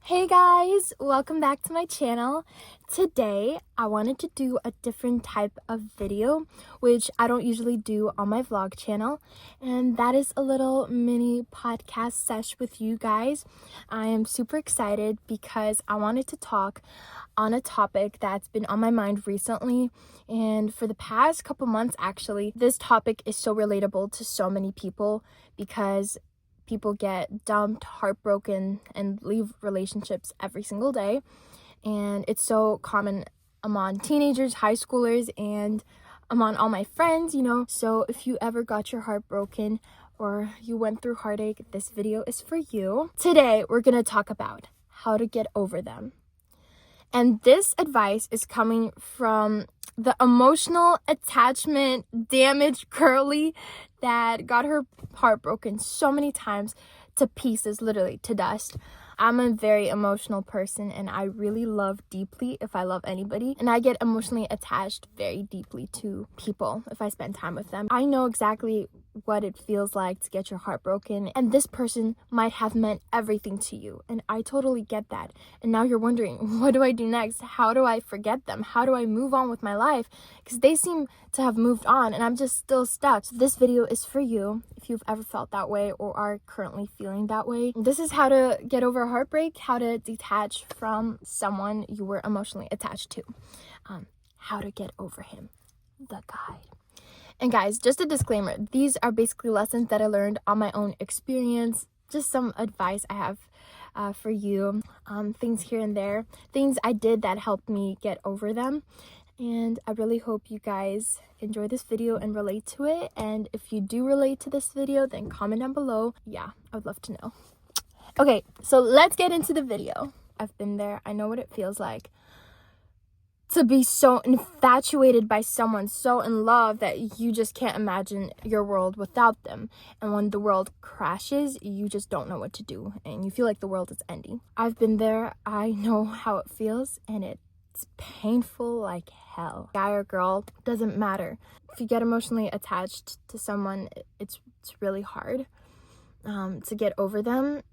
Hey guys, welcome back to my channel. Today I wanted to do a different type of video, which I don't usually do on my vlog channel, and that is a little mini podcast sesh with you guys. I am super excited because I wanted to talk on a topic that's been on my mind recently, and for the past couple months actually. This topic is so relatable to so many people because people get dumped, heartbroken, and leave relationships every single day. And it's so common among teenagers, high schoolers, and among all my friends, So if you ever got your heart broken or you went through heartache, this video is for you. Today, we're going to talk about how to get over them. And this advice is coming from the emotional attachment damaged girly that got her heart broken so many times to pieces, literally to dust. I'm a very emotional person and I really love deeply if I love anybody. And I get emotionally attached very deeply to people if I spend time with them. I know exactly what it feels like to get your heart broken, and this person might have meant everything to you, and I totally get that. And now you're wondering, what do I do next? How do I forget them? How do I move on with my life? Because they seem to have moved on and I'm just still stuck. So this video is for you if you've ever felt that way or are currently feeling that way. This is how to get over heartbreak, how to detach from someone you were emotionally attached to, how to get over him, the guide. And guys, just a disclaimer, these are basically lessons that I learned on my own experience, just some advice I have for you, things here and there, things I did that helped me get over them. And I really hope you guys enjoy this video and relate to it. And if you do relate to this video, then comment down below. Yeah, I would love to know. Okay, so let's get into the video. I've been there. I know what it feels like to be so infatuated by someone, so in love that you just can't imagine your world without them. And when the world crashes, you just don't know what to do and you feel like the world is ending. I've been there. I know how it feels, and it's painful like hell. Guy or girl, doesn't matter. If you get emotionally attached to someone, it's really hard to get over them.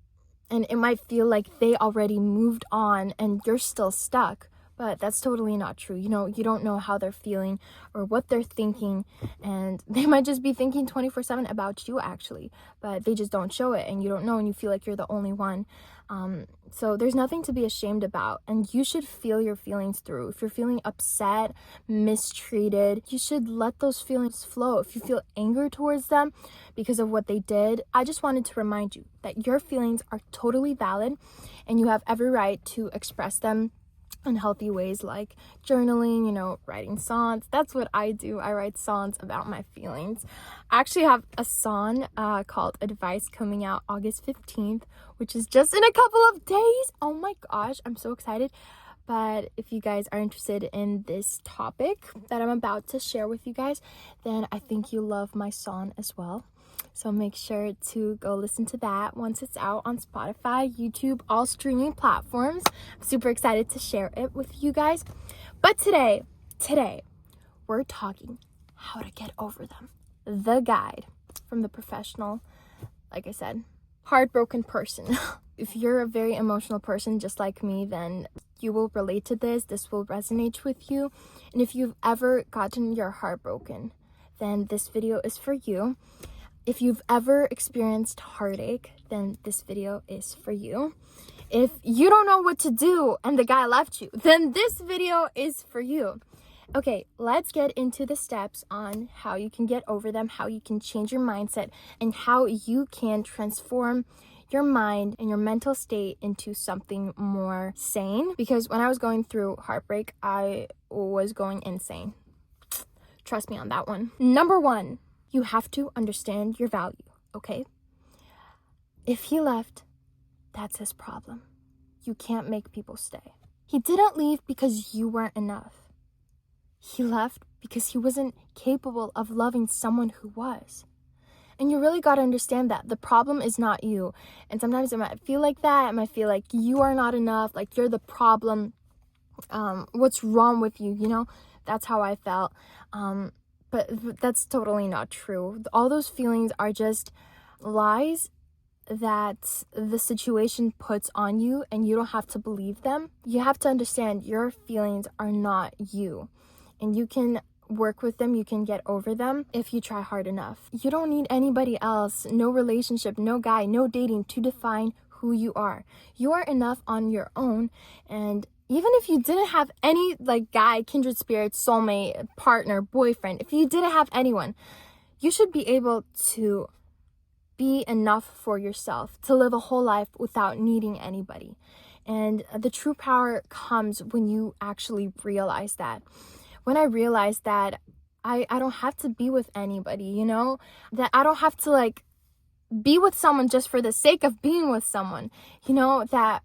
And it might feel like they already moved on and you're still stuck. But that's totally not true. You don't know how they're feeling or what they're thinking. And they might just be thinking 24/7 about you, actually. But they just don't show it. And you don't know, and you feel like you're the only one. So there's nothing to be ashamed about. And you should feel your feelings through. If you're feeling upset, mistreated, you should let those feelings flow. If you feel anger towards them because of what they did, I just wanted to remind you that your feelings are totally valid. And you have every right to express them in healthy ways, like journaling, writing songs. That's what I do. I write songs about my feelings. I actually have a song called Advice coming out August 15th, which is just in a couple of days. Oh my gosh, I'm so excited. But if you guys are interested in this topic that I'm about to share with you guys, then I think you love my song as well. So make sure to go listen to that once it's out on Spotify, YouTube, all streaming platforms. I'm super excited to share it with you guys. But today, we're talking how to get over them. The guide from the professional, like I said, heartbroken person. If you're a very emotional person just like me, then you will relate to this. This will resonate with you. And if you've ever gotten your heart broken, then this video is for you. If you've ever experienced heartache, then this video is for you. If you don't know what to do and the guy left you, then this video is for you. Okay, let's get into the steps on how you can get over them, how you can change your mindset, and how you can transform your mind and your mental state into something more sane. Because when I was going through heartbreak, I was going insane. Trust me on that one. Number one, you have to understand your value, okay? If he left, that's his problem. You can't make people stay. He didn't leave because you weren't enough. He left because he wasn't capable of loving someone who was. And you really got to understand that. The problem is not you. And sometimes it might feel like that. It might feel like you are not enough, like you're the problem. What's wrong with you, That's how I felt. But that's totally not true. All those feelings are just lies that the situation puts on you and you don't have to believe them. You have to understand your feelings are not you, and you can work with them, you can get over them if you try hard enough. You don't need anybody else, no relationship, no guy, no dating to define who you are. You are enough on your own. And even if you didn't have any like guy, kindred spirit, soulmate, partner, boyfriend, if you didn't have anyone, you should be able to be enough for yourself, to live a whole life without needing anybody. And the true power comes when you actually realize that. When I realized that I don't have to be with anybody, you know, that I don't have to like be with someone just for the sake of being with someone, you know, that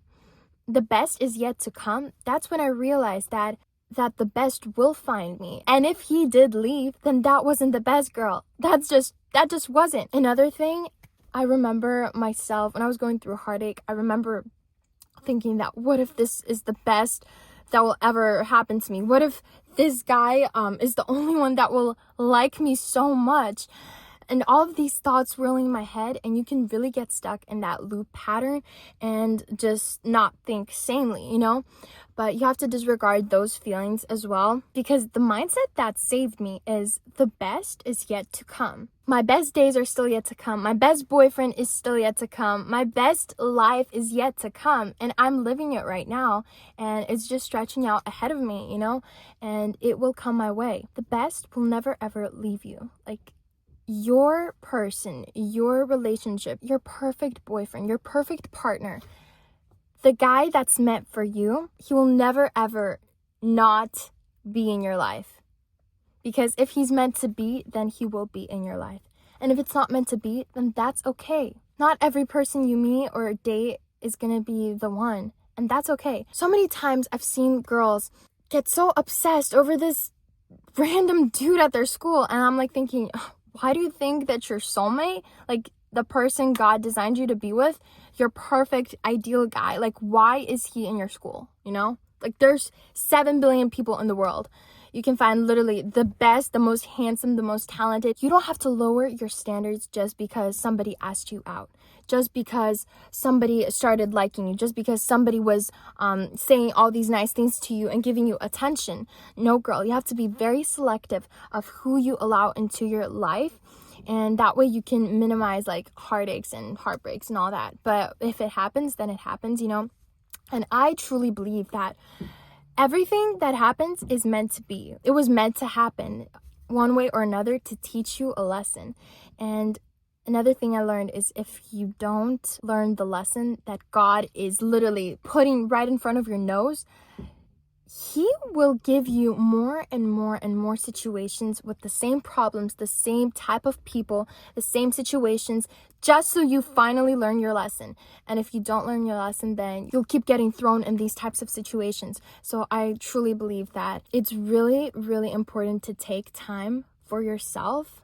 the best is yet to come. That's when I realized that the best will find me. And if he did leave, then that wasn't the best, girl. That just wasn't. Another thing, I remember myself when I was going through heartache, I remember thinking that what if this is the best that will ever happen to me? What if this guy is the only one that will like me so much? And all of these thoughts whirling in my head, and you can really get stuck in that loop pattern and just not think sanely, you know? But you have to disregard those feelings as well, because the mindset that saved me is the best is yet to come. My best days are still yet to come. My best boyfriend is still yet to come. My best life is yet to come. And I'm living it right now. And it's just stretching out ahead of me, you know? And it will come my way. The best will never ever leave you. Like, your person, your relationship, your perfect boyfriend, your perfect partner, the guy that's meant for you, he will never ever not be in your life. Because if he's meant to be, then he will be in your life. And if it's not meant to be, then that's okay. Not every person you meet or date is gonna be the one, and that's okay. So many times I've seen girls get so obsessed over this random dude at their school, and I'm like thinking, why do you think that your soulmate, like the person God designed you to be with, your perfect ideal guy, like why is he in your school? You know, like there's 7 billion people in the world. You can find literally the best, the most handsome, the most talented. You don't have to lower your standards just because somebody asked you out, just because somebody started liking you, just because somebody was saying all these nice things to you and giving you attention. No, girl, you have to be very selective of who you allow into your life. And that way you can minimize like heartaches and heartbreaks and all that. But if it happens, then it happens, you know. And I truly believe that everything that happens is meant to be. It was meant to happen one way or another to teach you a lesson. And another thing I learned is if you don't learn the lesson that God is literally putting right in front of your nose, he will give you more and more and more situations with the same problems, the same type of people, the same situations, just so you finally learn your lesson. And if you don't learn your lesson, then you'll keep getting thrown in these types of situations. So I truly believe that it's really, really important to take time for yourself,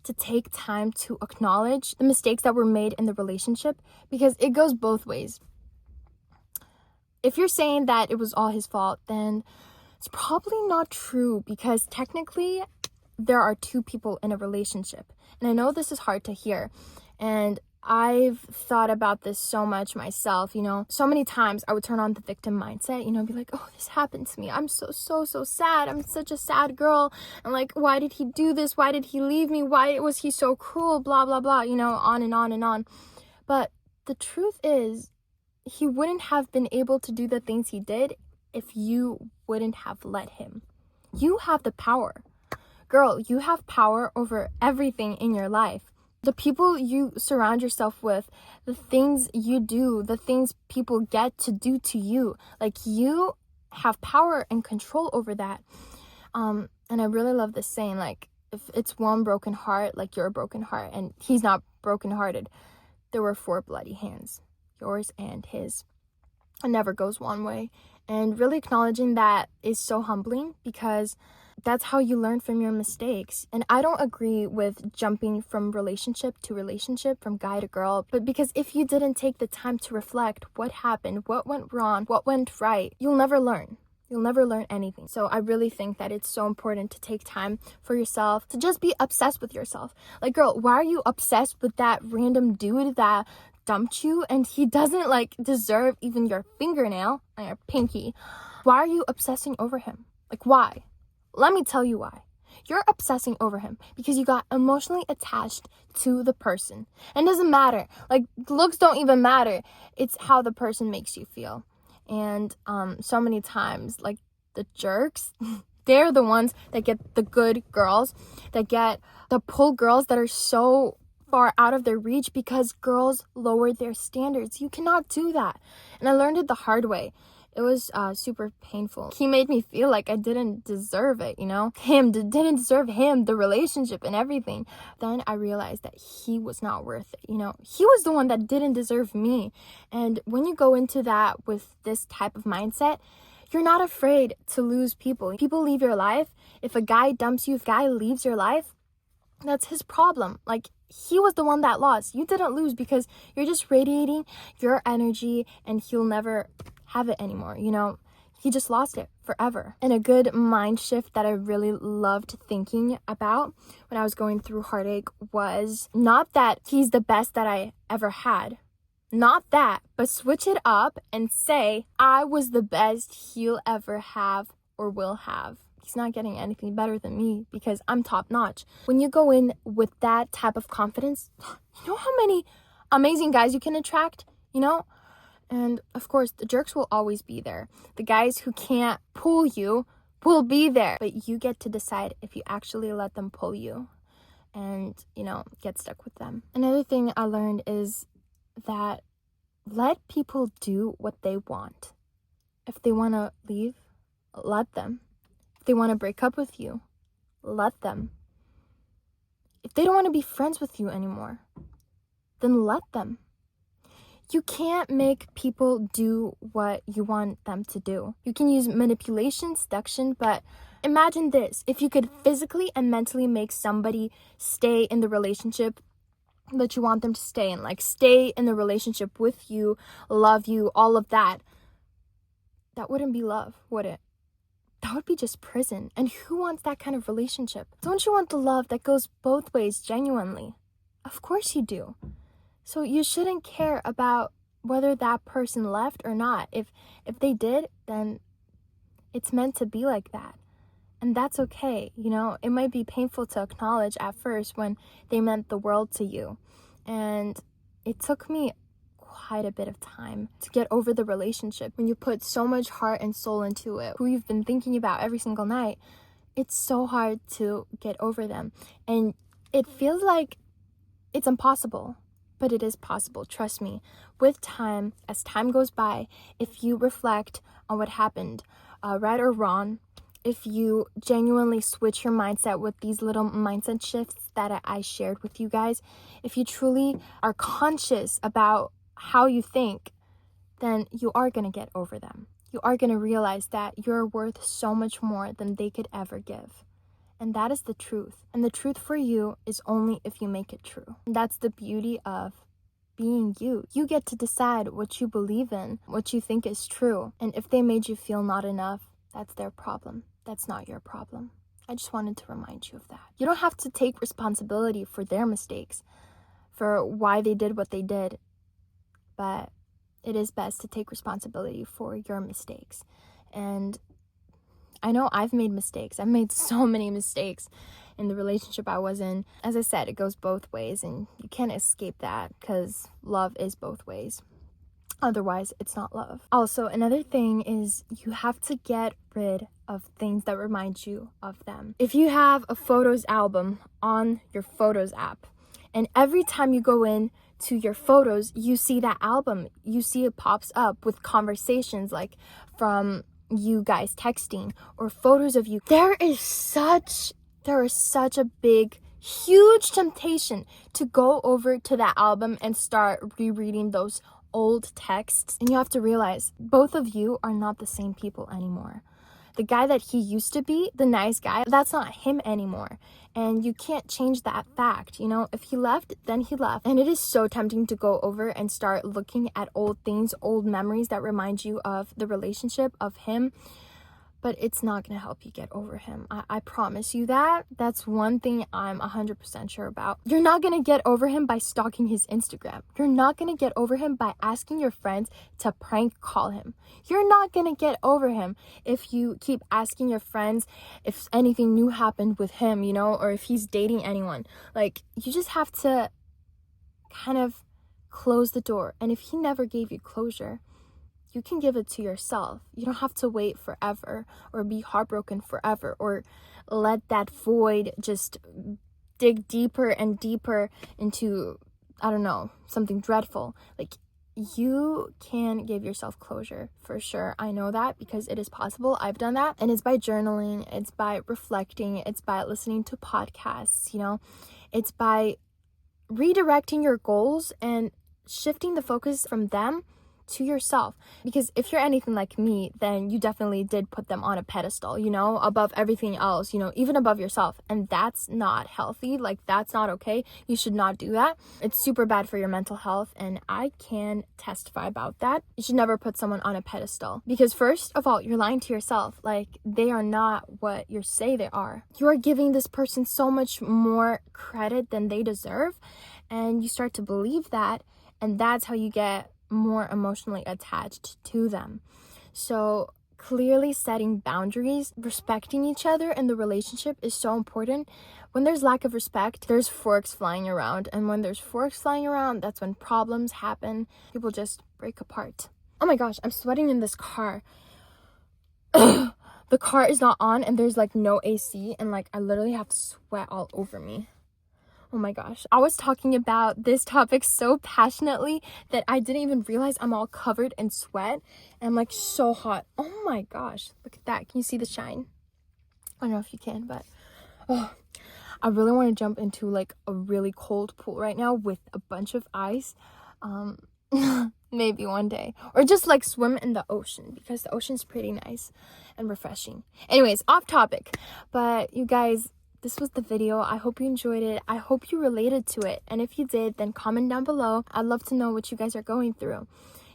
to take time to acknowledge the mistakes that were made in the relationship, because it goes both ways. If you're saying that it was all his fault, then it's probably not true, because technically there are two people in a relationship. And I know this is hard to hear, and I've thought about this so much myself, you know. So many times I would turn on the victim mindset, you know, be like, oh, this happened to me. I'm so sad. I'm such a sad girl. And like, why did he do this? Why did he leave me? Why was he so cruel? Blah, blah, blah, you know, on and on and on. But the truth is, he wouldn't have been able to do the things he did if you wouldn't have let him. You have the power. Girl, you have power over everything in your life. The people you surround yourself with, the things you do, the things people get to do to you. Like, you have power and control over that. And I really love this saying, like, if it's one broken heart, like you're a broken heart, and he's not brokenhearted, there were 4 bloody hands. Yours and his. It never goes one way. And really acknowledging that is so humbling, because that's how you learn from your mistakes. And I don't agree with jumping from relationship to relationship, from guy to girl, but because if you didn't take the time to reflect what happened, what went wrong, what went right, you'll never learn. You'll never learn anything. So I really think that it's so important to take time for yourself, to just be obsessed with yourself. Like, girl, why are you obsessed with that random dude that dumped you and he doesn't like deserve even your fingernail on your pinky, why are you obsessing over him? Like, why? Let me tell you why. You're obsessing over him because you got emotionally attached to the person. And it doesn't matter. Like, looks don't even matter. It's how the person makes you feel. And so many times, like, the jerks, they're the ones that get the good girls, that get the pull girls that are so far out of their reach because girls lower their standards. You cannot do that. And I learned it the hard way. It was super painful. He made me feel like I didn't deserve it, you know? Didn't deserve him, the relationship and everything. Then I realized that he was not worth it, you know? He was the one that didn't deserve me. And when you go into that with this type of mindset, you're not afraid to lose people. People leave your life. If a guy dumps you, if a guy leaves your life, that's his problem. Like, he was the one that lost. You didn't lose because you're just radiating your energy and he'll never have it anymore, you know? He just lost it forever. And a good mind shift that I really loved thinking about when I was going through heartache was not that he's the best that I ever had. Not that, but switch it up and say, I was the best he'll ever have or will have. He's not getting anything better than me because I'm top notch. When you go in with that type of confidence, you know how many amazing guys you can attract, you know? And of course, the jerks will always be there. The guys who can't pull you will be there. But you get to decide if you actually let them pull you and, you know, get stuck with them. Another thing I learned is that let people do what they want. If they want to leave, let them. If they want to break up with you, let them. If they don't want to be friends with you anymore, then let them. You can't make people do what you want them to do. You can use manipulation, seduction, but imagine this. If you could physically and mentally make somebody stay in the relationship that you want them to stay in, like stay in the relationship with you, love you, all of that, that wouldn't be love, would it? That would be just prison. And who wants that kind of relationship? Don't you want the love that goes both ways genuinely? Of course you do. So you shouldn't care about whether that person left or not. If they did, then it's meant to be like that. And that's okay. You know, it might be painful to acknowledge at first when they meant the world to you. And it took me quite a bit of time to get over the relationship. When you put so much heart and soul into it, who you've been thinking about every single night, it's so hard to get over them. And it feels like it's impossible. But it is possible, trust me. With time, as time goes by, if you reflect on what happened, right or wrong, if you genuinely switch your mindset with these little mindset shifts that I shared with you guys, if you truly are conscious about how you think, then you are going to get over them. You are going to realize that you're worth so much more than they could ever give. And that is the truth. And the truth for you is only if you make it true. And that's the beauty of being you. You get to decide what you believe in, what you think is true. And if they made you feel not enough, that's their problem. That's not your problem. I just wanted to remind you of that. You don't have to take responsibility for their mistakes, for why they did what they did. But it is best to take responsibility for your mistakes. And I know I've made mistakes. I've made so many mistakes in the relationship I was in. As I said, it goes both ways, and you can't escape that because love is both ways. Otherwise, it's not love. Also, another thing is you have to get rid of things that remind you of them. If you have a photos album on your Photos app, and every time you go in to your photos, you see that album, you see it pops up with conversations like from you guys texting or photos of you. There is such a big, huge temptation to go over to that album and start rereading those old texts. And you have to realize both of you are not the same people anymore. The guy that he used to be, the nice guy, that's not him anymore. And you can't change that fact, you know? If he left, then he left. And it is so tempting to go over and start looking at old things, old memories that remind you of the relationship, of him. but it's not going to help you get over him. I promise you that. That's one thing I'm 100% sure about. You're not going to get over him by stalking his Instagram. You're not going to get over him by asking your friends to prank call him. You're not going to get over him if you keep asking your friends if anything new happened with him, you know, or if he's dating anyone. Like, you just have to kind of close the door. And if he never gave you closure, you can give it to yourself. You don't have to wait forever or be heartbroken forever or let that void just dig deeper and deeper into, I don't know, something dreadful. Like, you can give yourself closure for sure. I know that because it is possible. I've done that. And it's by journaling, it's by reflecting, it's by listening to podcasts, you know, it's by redirecting your goals and shifting the focus from them to yourself. Because if you're anything like me, then you definitely did put them on a pedestal, you know, above everything else, you know, even above yourself. And that's not healthy. Like, that's not okay. You should not do that. It's super bad for your mental health, and I can testify about that. You should never put someone on a pedestal, because first of all, you're lying to yourself. Like, they are not what you say they are. You are giving this person so much more credit than they deserve, and you start to believe that, and that's how you get more emotionally attached to them. So clearly setting boundaries, respecting each other in the relationship is so important. When there's lack of respect, there's forks flying around, and when there's forks flying around, that's when problems happen. People just break apart. Oh my gosh, I'm sweating in this car. The car is not on, and there's like no AC, and like I literally have sweat all over me. Oh my gosh, I was talking about this topic so passionately that I didn't even realize I'm all covered in sweat, and I'm like so hot. Oh my gosh, look at that. Can you see the shine? I don't know if you can, but I really want to jump into like a really cold pool right now with a bunch of ice. Maybe one day, or just like swim in the ocean, because the ocean's pretty nice and refreshing. Anyways, off topic, but you guys, this was the video. I hope you enjoyed it. I hope you related to it. And if you did, then comment down below. I'd love to know what you guys are going through.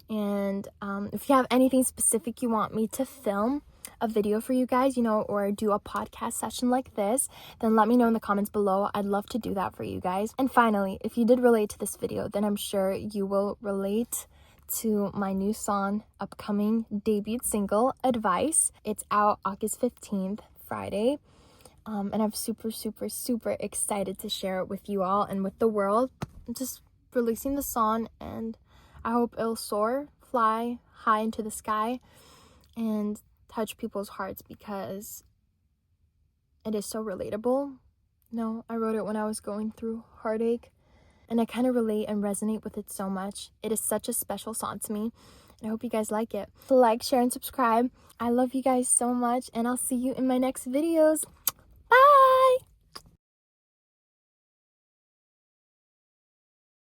And if you have anything specific you want me to film a video for you guys, you know, or do a podcast session like this, then let me know in the comments below. I'd love to do that for you guys. And finally, if you did relate to this video, then I'm sure you will relate to my new song, upcoming debut single, Advice. It's out August 15th, Friday. And I'm super excited to share it with you all and with the world. I'm just releasing the song, and I hope it'll soar, fly high into the sky, and touch people's hearts, because it is so relatable. No, I wrote it when I was going through heartache, and I kind of relate and resonate with it so much. It is such a special song to me, and I hope you guys like it. So like, share, and subscribe. I love you guys so much, and I'll see you in my next videos. Bye!